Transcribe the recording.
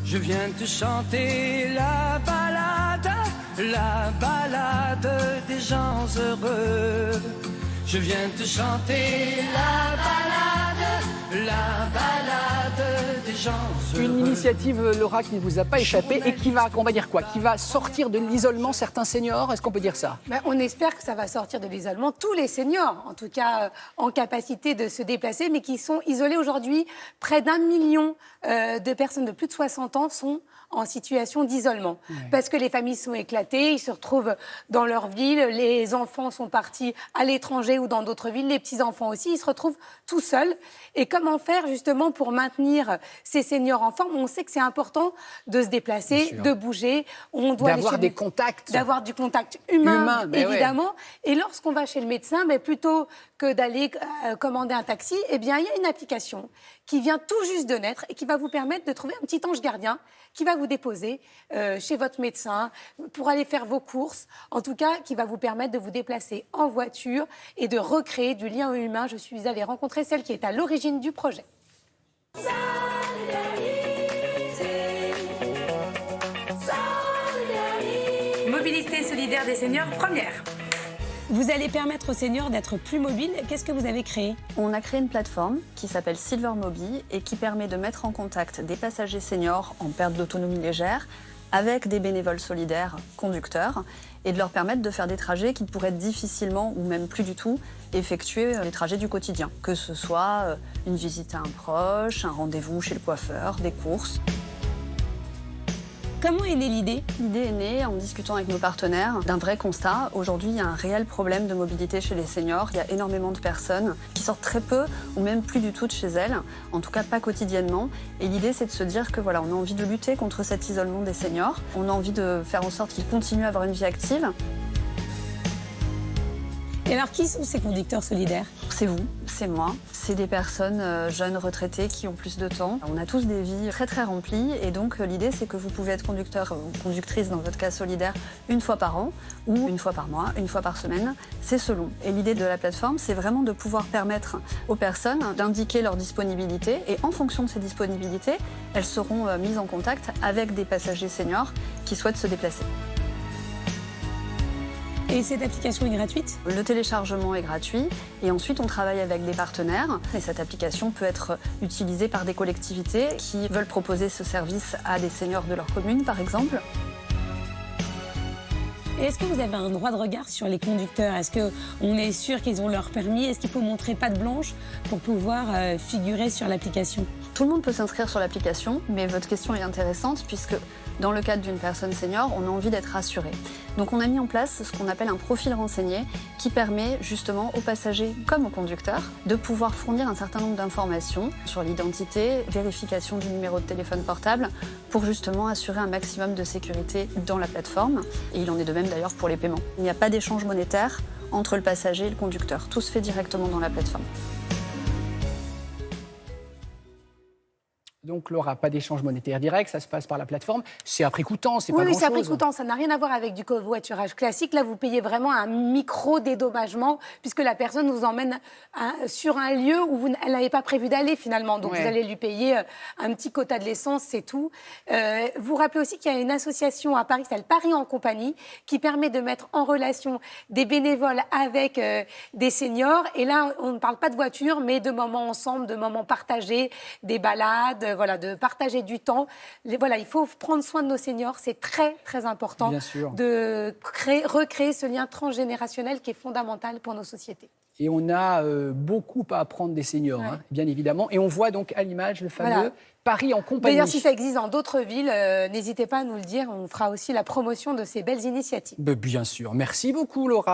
Je viens te chanter la balade des gens heureux. Je viens te chanter la balade des gens heureux. Une initiative, Laura, qui ne vous a pas échappé et qui va, on va dire quoi, qui va sortir de l'isolement certains seniors, est-ce qu'on peut dire ça? On espère que ça va sortir de l'isolement. Tous les seniors, en tout cas, en capacité de se déplacer, mais qui sont isolés aujourd'hui. Près d'1 million de personnes de plus de 60 ans sont en situation d'isolement. Ouais. Parce que les familles sont éclatées, ils se retrouvent dans leur ville, les enfants sont partis à l'étranger ou dans d'autres villes, les petits-enfants aussi, ils se retrouvent tout seuls. Et comment faire justement pour maintenir ces seniors en forme? On sait que c'est important de se déplacer, de bouger. On doit d'avoir des contacts. D'avoir du contact humain évidemment. Ouais. Et lorsqu'on va chez le médecin, plutôt que d'aller commander un taxi, il y a une application qui vient tout juste de naître et qui va vous permettre de trouver un petit ange gardien qui va vous déposer chez votre médecin pour aller faire vos courses, en tout cas qui va vous permettre de vous déplacer en voiture et de recréer du lien humain. Je suis allée rencontrer celle qui est à l'origine du projet. Mobilité solidaire des seniors, première. Vous allez permettre aux seniors d'être plus mobiles. Qu'est-ce que vous avez créé? On a créé une plateforme qui s'appelle Silvermobi et qui permet de mettre en contact des passagers seniors en perte d'autonomie légère avec des bénévoles solidaires conducteurs et de leur permettre de faire des trajets qui pourraient difficilement ou même plus du tout effectuer les trajets du quotidien. Que ce soit une visite à un proche, un rendez-vous chez le coiffeur, des courses. Comment est née l'idée? L'idée est née en discutant avec nos partenaires d'un vrai constat. Aujourd'hui, il y a un réel problème de mobilité chez les seniors. Il y a énormément de personnes qui sortent très peu ou même plus du tout de chez elles, en tout cas pas quotidiennement. Et l'idée, c'est de se dire que voilà, on a envie de lutter contre cet isolement des seniors. On a envie de faire en sorte qu'ils continuent à avoir une vie active. Et alors, qui sont ces conducteurs solidaires? C'est vous, c'est moi. C'est des personnes jeunes retraitées qui ont plus de temps. On a tous des vies très très remplies et donc l'idée c'est que vous pouvez être conducteur ou conductrice dans votre cas solidaire une fois par an ou une fois par mois, une fois par semaine, c'est selon. Et l'idée de la plateforme c'est vraiment de pouvoir permettre aux personnes d'indiquer leur disponibilité et en fonction de ces disponibilités, elles seront mises en contact avec des passagers seniors qui souhaitent se déplacer. Et cette application est gratuite? Le téléchargement est gratuit et ensuite on travaille avec des partenaires et cette application peut être utilisée par des collectivités qui veulent proposer ce service à des seniors de leur commune par exemple. Et est-ce que vous avez un droit de regard sur les conducteurs? Est-ce qu'on est sûr qu'ils ont leur permis? Est-ce qu'il faut montrer patte blanche pour pouvoir figurer sur l'application? Tout le monde peut s'inscrire sur l'application, mais votre question est intéressante puisque dans le cadre d'une personne senior, on a envie d'être rassuré. Donc on a mis en place ce qu'on appelle un profil renseigné qui permet justement aux passagers comme aux conducteurs de pouvoir fournir un certain nombre d'informations sur l'identité, vérification du numéro de téléphone portable pour justement assurer un maximum de sécurité dans la plateforme. Et il en est de même d'ailleurs pour les paiements. Il n'y a pas d'échange monétaire entre le passager et le conducteur. Tout se fait directement dans la plateforme. Donc, Laura, pas d'échange monétaire direct, ça se passe par la plateforme. C'est à prix coûtant, c'est pas grand-chose. Oui, c'est à prix coûtant, ça n'a rien à voir avec du covoiturage classique. Là, vous payez vraiment un micro-dédommagement puisque la personne vous emmène sur un lieu où elle n'avait pas prévu d'aller finalement. Donc, vous allez lui payer un petit quota de l'essence, c'est tout. Vous rappelez aussi qu'il y a une association à Paris qui s'appelle Paris en compagnie qui permet de mettre en relation des bénévoles avec des seniors. Et là, on ne parle pas de voiture, mais de moments ensemble, de moments partagés, des balades, de partager du temps. Il faut prendre soin de nos seniors, c'est très très important de recréer ce lien transgénérationnel qui est fondamental pour nos sociétés. Et on a beaucoup à apprendre des seniors, bien évidemment. Et on voit donc à l'image le fameux Paris en compagnie. D'ailleurs, si ça existe dans d'autres villes, n'hésitez pas à nous le dire. On fera aussi la promotion de ces belles initiatives. Bien sûr. Merci beaucoup, Laura.